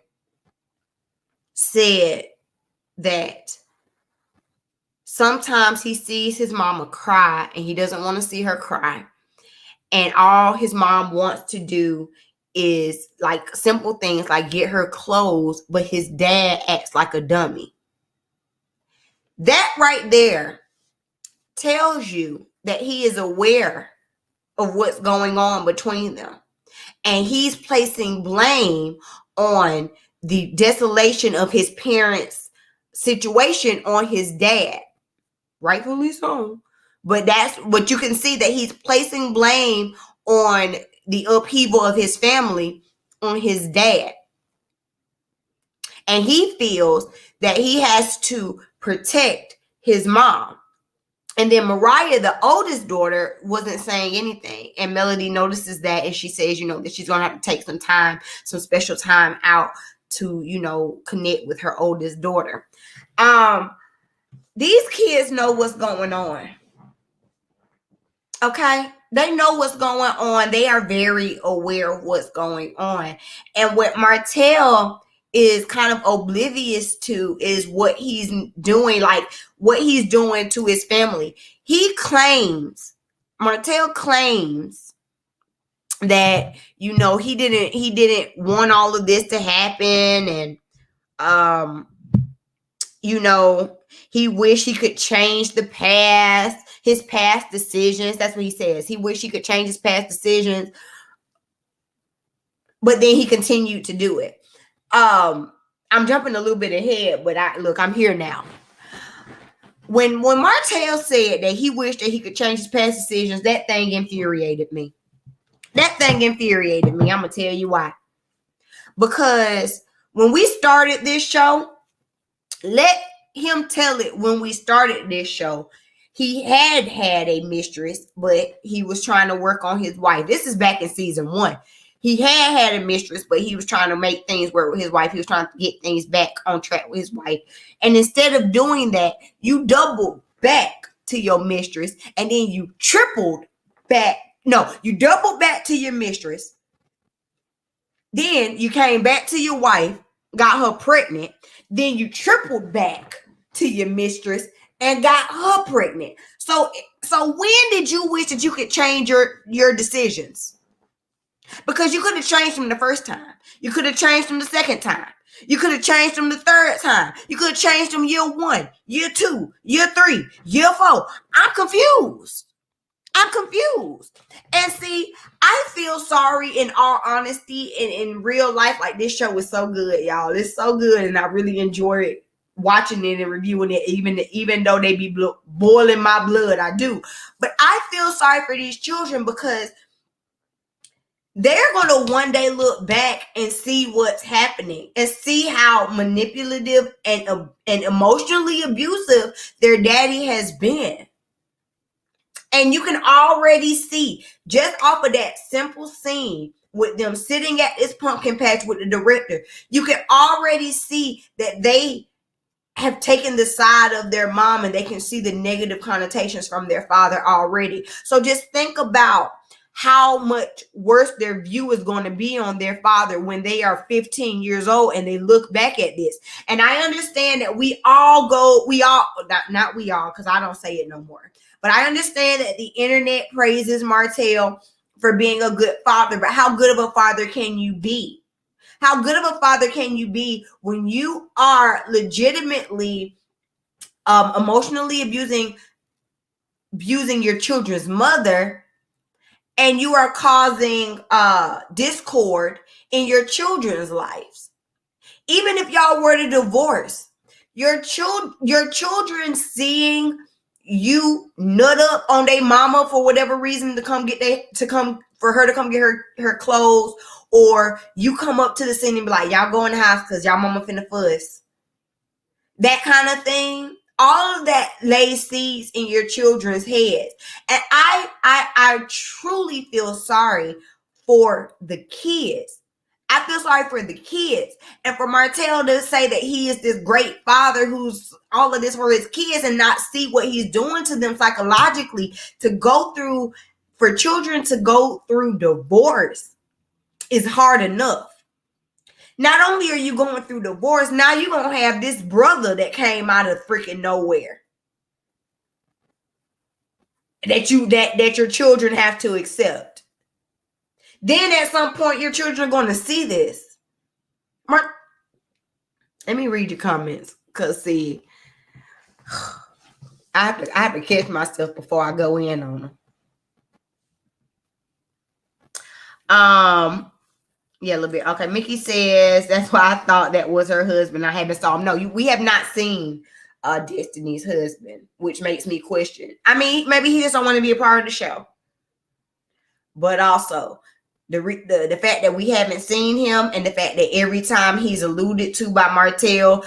said that sometimes he sees his mama cry and he doesn't want to see her cry. And all his mom wants to do is like simple things like get her clothes, but his dad acts like a dummy. That right there tells you that he is aware of what's going on between them. And he's placing blame on the desolation of his parents' situation on his dad. Rightfully so. But you can see that he's placing blame on the upheaval of his family on his dad. And he feels that he has to protect his mom. And then Mariah, the oldest daughter, wasn't saying anything. And Melody notices that, and she says, that she's going to have to take some special time out to, connect with her oldest daughter. These kids know what's going on. Okay? They know what's going on. They are very aware of what's going on. And what Martell is kind of oblivious to is what he's doing, like what he's doing to his family. Martell claims that, he didn't want all of this to happen. And, You know, he wished he could change his past decisions. That's what he says. He wished he could change his past decisions, but then he continued to do it. I'm jumping a little bit ahead, but I'm here now. When Martell said that he wished that he could change his past decisions, that thing infuriated me. I'm gonna tell you why. Because when we started this show, let him tell it. When we started this show, he had a mistress, but he was trying to work on his wife. This is back in season 1. He had a mistress, but he was trying to make things work with his wife. He was trying to get things back on track with his wife. And instead of doing that, you doubled back to your mistress, and then you tripled back. No, you doubled back to your mistress. Then you came back to your wife, got her pregnant. Then you tripled back to your mistress and got her pregnant. So when did you wish that you could change your decisions? Because you could have changed them the first time. You could have changed them the second time. You could have changed them the third time. You could have changed them year 1, year 2, year 3, year 4. I'm confused. And see, I feel sorry, in all honesty, and in real life. Like, this show is so good, y'all. It's so good, and I really enjoy watching it and reviewing it, even though they be boiling my blood. I do. But I feel sorry for these children, because they're going to one day look back and see what's happening and see how manipulative and emotionally abusive their daddy has been. And you can already see, just off of that simple scene with them sitting at this pumpkin patch with the director, you can already see that they have taken the side of their mom, and they can see the negative connotations from their father already. So just think about how much worse their view is going to be on their father when they are 15 years old and they look back at this. And I understand that not we all, because I don't say it no more. But I understand that the internet praises Martell for being a good father, but how good of a father can you be? How good of a father can you be when you are legitimately emotionally abusing your children's mother, and you are causing discord in your children's lives? Even if y'all were to divorce, your children seeing you nut up on their mama for whatever reason for her to come get her clothes, or you come up to the scene and be like, y'all go in the house because y'all mama finna fuss. That kind of thing. All of that lays seeds in your children's heads. And I truly feel sorry for the kids. I feel sorry for the kids. And for Martell to say that he is this great father who's all of this for his kids, and not see what he's doing to them psychologically, for children to go through divorce is hard enough. Not only are you going through divorce, now you're going to have this brother that came out of freaking nowhere that your children have to accept. Then at some point, your children are going to see this. Let me read your comments, because see, I have to catch myself before I go in on them. Yeah, a little bit. Okay, Mickey says, that's why I thought that was her husband. I haven't saw him. No, we have not seen Destiny's husband, which makes me question. I mean, maybe he just don't want to be a part of the show. But also, the fact that we haven't seen him, and the fact that every time he's alluded to by Martell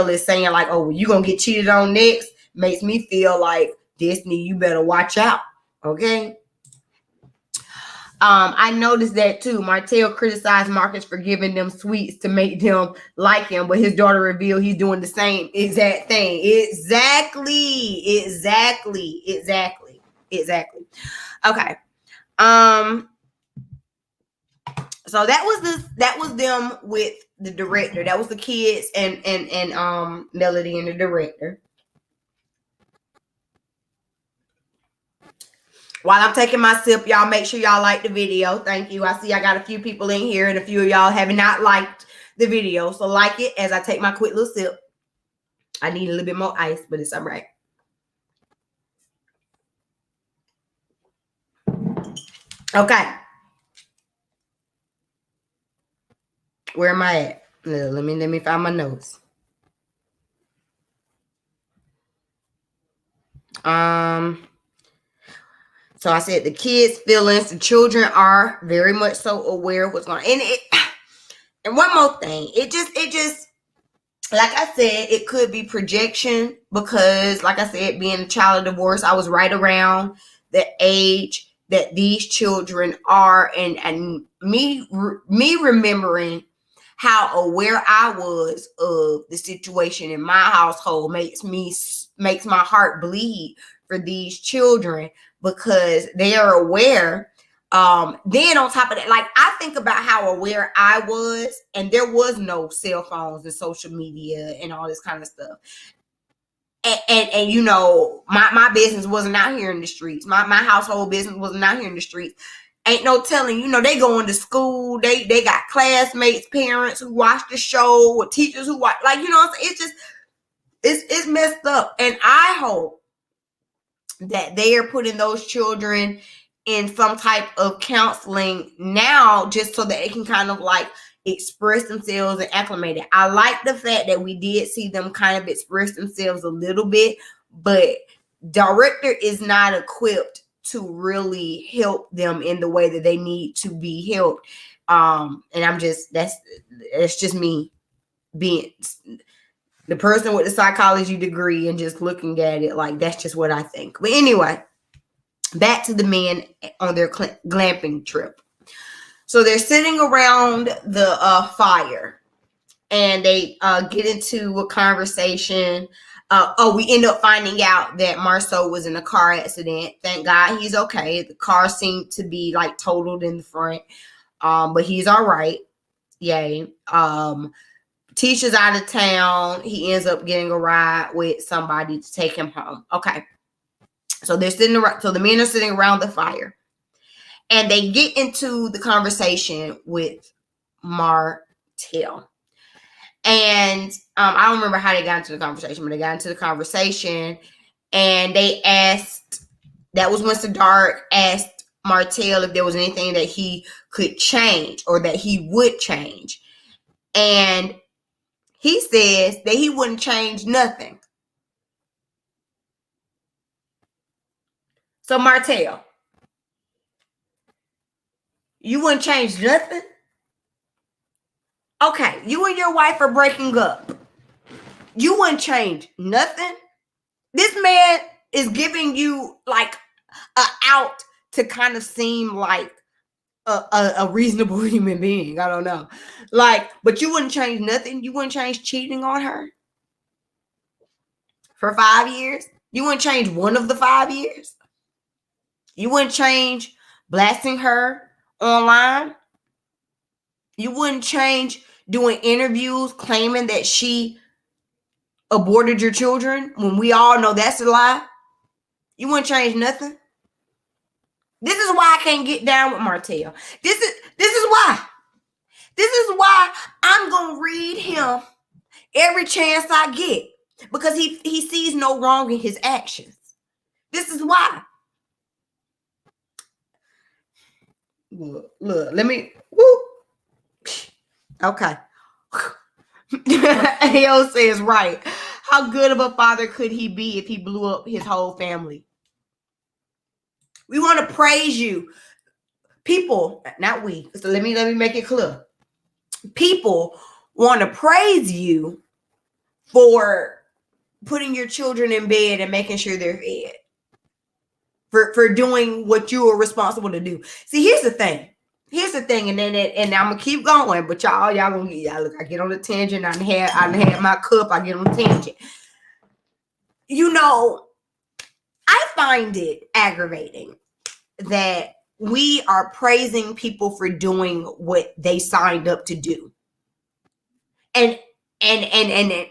is saying like, oh, well, you're going to get cheated on next, makes me feel like, Destiny, you better watch out, okay? I noticed that too. Martell criticized Marcus for giving them sweets to make them like him, but his daughter revealed he's doing the same exact thing. Exactly. Okay. So that was them with the director. That was the kids and Melody and the director. While I'm taking my sip, y'all make sure y'all like the video. Thank you. I see I got a few people in here, and a few of y'all have not liked the video. So like it as I take my quick little sip. I need a little bit more ice, but it's all right. Okay. Where am I at? Let me find my notes. So I said the kids' feelings, the children are very much so aware of what's going on. And one more thing, it just like I said, it could be projection because, like I said, being a child of divorce, I was right around the age that these children are, and me remembering how aware I was of the situation in my household makes my heart bleed for these children because they are aware. Then on top of that, like I think about how aware I was, and there was no cell phones and social media and all this kind of stuff. And you know, my business wasn't out here in the streets. My household business wasn't out here in the streets. Ain't no telling, you know, they going to school, they got classmates, parents who watch the show, or teachers who watch, like, you know, it's just it's messed up. And I hope that they are putting those children in some type of counseling now, just so that they can kind of like express themselves and acclimate it. I like the fact that we did see them kind of express themselves a little bit, but director is not equipped to really help them in the way that they need to be helped. And I'm just, that's just me being the person with the psychology degree and just looking at it like that's just what I think. But anyway, back to the men on their glamping trip. So they're sitting around the fire, and they get into a conversation. We end up finding out that Marceau was in a car accident. Thank God he's okay. The car seemed to be like totaled in the front, but he's all right. Yay. Tisha's out of town. He ends up getting a ride with somebody to take him home. Okay. So they're sitting around. So the men are sitting around the fire, and they get into the conversation with Martell. And I don't remember how they got into the conversation, but they got into the conversation, and they asked. That was when Siddharth asked Martell if there was anything that he could change or that he would change, and he says that he wouldn't change nothing. So Martell, you wouldn't change nothing? Okay, you and your wife are breaking up. You wouldn't change nothing? This man is giving you like a out to kind of seem like a reasonable human being. I don't know. Like, but you wouldn't change nothing? You wouldn't change cheating on her for 5 years? You wouldn't change one of the 5 years? You wouldn't change blasting her online? You wouldn't change doing interviews claiming that she aborted your children when we all know that's a lie? You wouldn't change nothing? This is why I can't get down with Martell. This is why. This is why I'm going to read him every chance I get, because he sees no wrong in his actions. This is why. Look, let me, whoop. Okay. AO says, right. How good of a father could he be if he blew up his whole family? We want to praise you. People, not we. So let me make it clear. People want to praise you for putting your children in bed and making sure they're fed. For doing what you are responsible to do. See, here's the thing, and I'm gonna keep going, but y'all gonna look. I get on the tangent. I had my cup. I get on the tangent. You know, I find it aggravating that we are praising people for doing what they signed up to do, and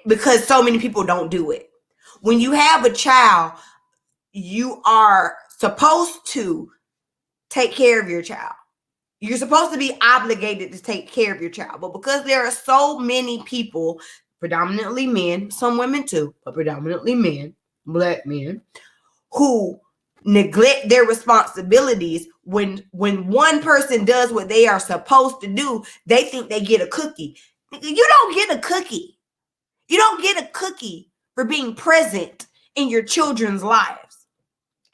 because so many people don't do it. When you have a child, you are supposed to take care of your child. You're supposed to be obligated to take care of your child. But because there are so many people predominantly men, some women too, but predominantly men, black men, who neglect their responsibilities. When one person does what they are supposed to do, they think they get a cookie. You don't get a cookie. You don't get a cookie for being present in your children's lives.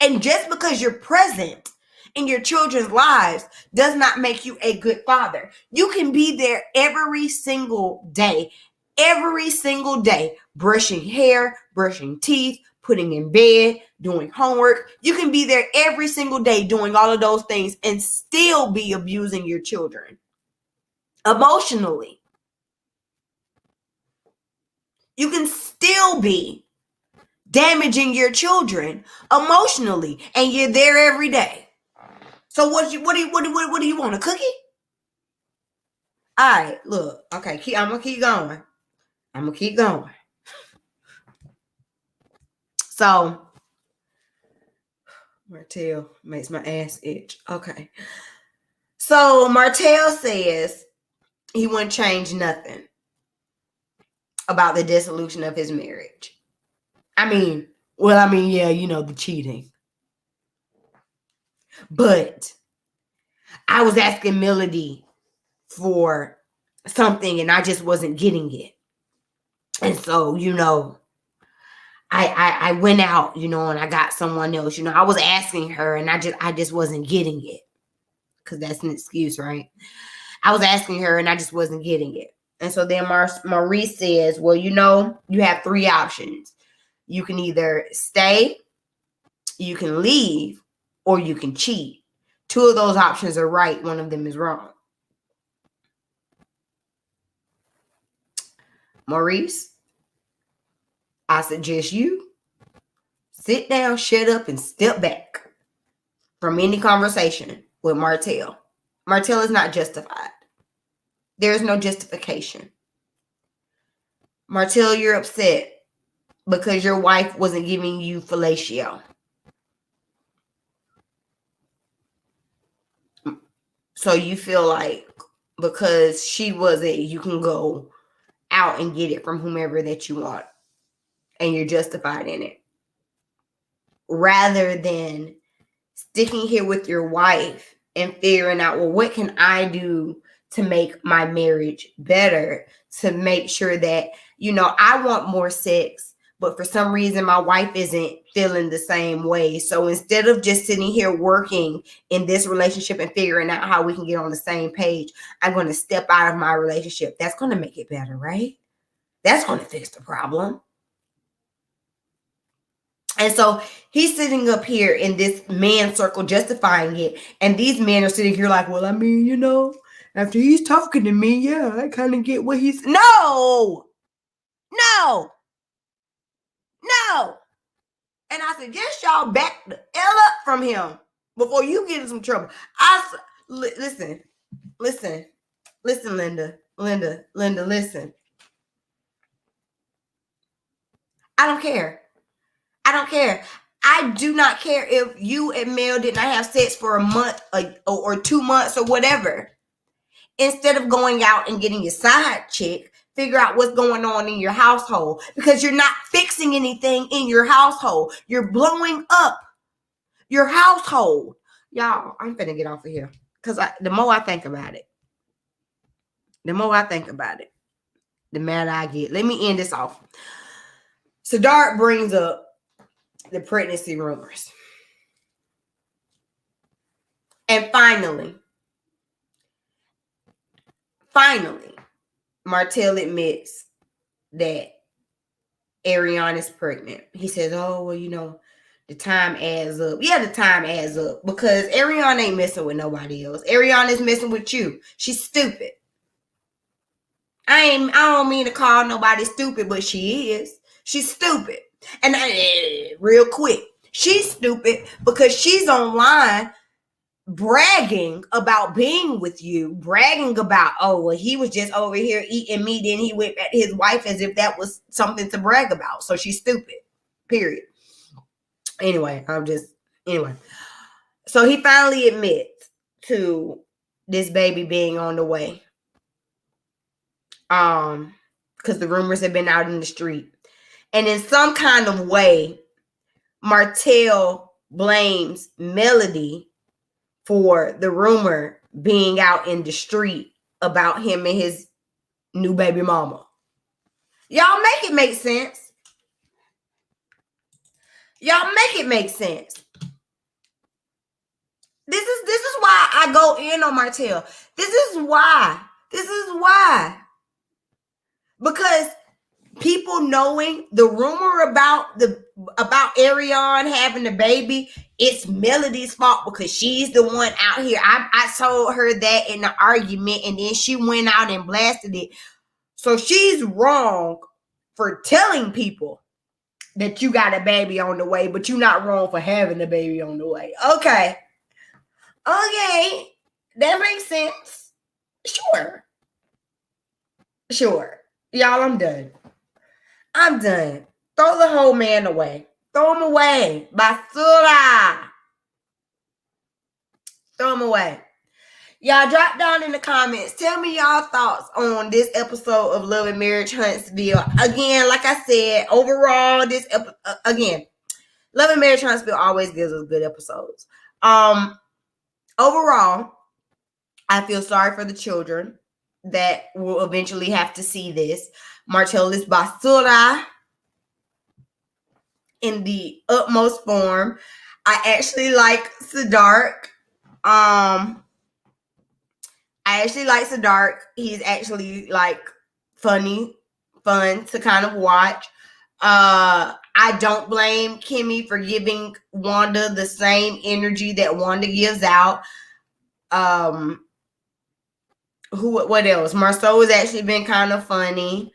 And just because you're present in your children's lives does not make you a good father. You can be there every single day, brushing hair, brushing teeth, putting in bed, doing homework. You can be there every single day doing all of those things and still be abusing your children emotionally. You can still be damaging your children emotionally, and you're there every day. So what do you want, a cookie? All right, look. Okay, I'm gonna keep going. So Martell makes my ass itch. Okay. So Martell says he wouldn't change nothing about the dissolution of his marriage. Yeah, the cheating. But I was asking Melody for something and I just wasn't getting it. And so, I went out, and I got someone else. I was asking her and I just wasn't getting it. Because that's an excuse, right? I was asking her and I just wasn't getting it. And so then Maurice says, well, you have three options. You can either stay, you can leave, or you can cheat. Two of those options are right. One of them is wrong. Maurice, I suggest you sit down, shut up, and step back from any conversation with Martell. Martell is not justified. There is no justification. Martell, you're upset because your wife wasn't giving you fellatio. So you feel like because she wasn't, you can go out and get it from whomever that you want. And you're justified in it. Rather than sticking here with your wife and figuring out, well, what can I do to make my marriage better? To make sure that, I want more sex, but for some reason my wife isn't feeling the same way. So instead of just sitting here working in this relationship and figuring out how we can get on the same page, I'm going to step out of my relationship. That's going to make it better, right? That's going to fix the problem. And so he's sitting up here in this man circle justifying it. And these men are sitting here like, well, after he's talking to me, yeah, I kind of get what he's... No! And I suggest y'all back the hell up from him before you get in some trouble. Listen, Linda, listen. I don't care. I do not care if you and Mel did not have sex for a month or 2 months or whatever. Instead of going out and getting your side chick, figure out what's going on in your household, because you're not fixing anything in your household. You're blowing up your household. Y'all, I'm finna get off of here because the more I think about it, the madder I get. Let me end this off. Sadart brings up the pregnancy rumors. And finally, Martell admits that Ariana is pregnant. He says, oh, well, the time adds up. Yeah, the time adds up because Ariana ain't messing with nobody else. Ariana is messing with you. She's stupid. I don't mean to call nobody stupid, but she is. She's stupid. And real quick, she's stupid because she's online bragging about being with you, bragging about, oh, well, he was just over here eating me, then he went at his wife as if that was something to brag about. So she's stupid, period. Anyway, so he finally admits to this baby being on the way. because the rumors have been out in the street. And in some kind of way, Martell blames Melody for the rumor being out in the street about him and his new baby mama. Y'all make it make sense. Y'all make it make sense. This is why I go in on Martell. This is why. Because people knowing the rumor about Arion having the baby, it's Melody's fault because she's the one out here. I told her that in the argument, and then she went out and blasted it. So she's wrong for telling people that you got a baby on the way, but you're not wrong for having a baby on the way. Okay, that makes sense. Sure. Y'all, I'm done. Throw the whole man away. Throw him away. Basura. Throw him away. Y'all drop down in the comments. Tell me y'all thoughts on this episode of Love and Marriage Huntsville. Again, like I said, overall, Love and Marriage Huntsville always gives us good episodes. Overall, I feel sorry for the children that will eventually have to see this. Martell is basura in the utmost form. I actually like Siddharth. He's actually like fun to kind of watch. I don't blame Kimmy for giving Wanda the same energy that Wanda gives out. What else? Marceau has actually been kind of funny.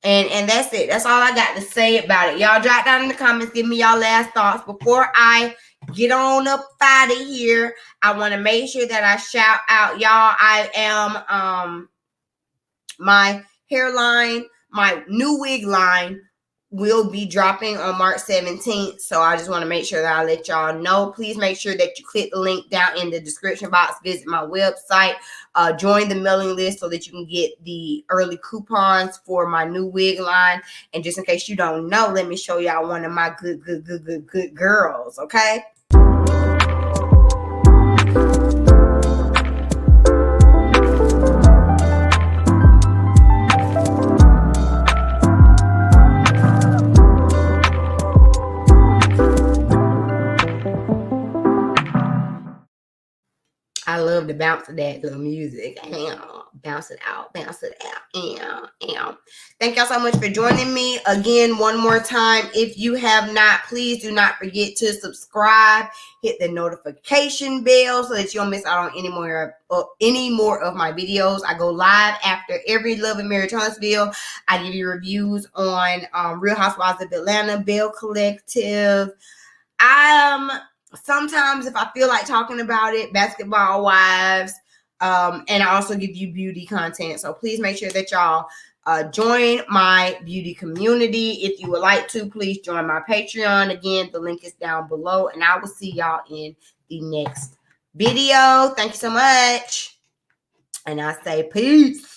And that's it. That's all I got to say about it. Y'all drop down in the comments. Give me y'all last thoughts. Before I get on up out of here, I want to make sure that I shout out y'all. I am my hairline, my new wig line will be dropping on March 17th. So I just want to make sure that I let y'all know. Please make sure that you click the link down in the description box. Visit my website. Join the mailing list so that you can get the early coupons for my new wig line. And just in case you don't know, let me show y'all one of my good girls, okay? I love the bounce of that little music. Bounce it out. Thank y'all so much for joining me. Again, one more time, if you have not, please do not forget to subscribe. Hit the notification bell so that you don't miss out on any more of my videos. I go live after every Love and Marriage Huntsville. I give you reviews on Real Housewives of Atlanta, Bell Collective. Sometimes if I feel like talking about it, Basketball Wives, and I also give you beauty content. So please make sure that y'all join my beauty community. If you would like to, please join my Patreon. Again, the link is down below, and I will see y'all in the next video. Thank you so much. And I say peace.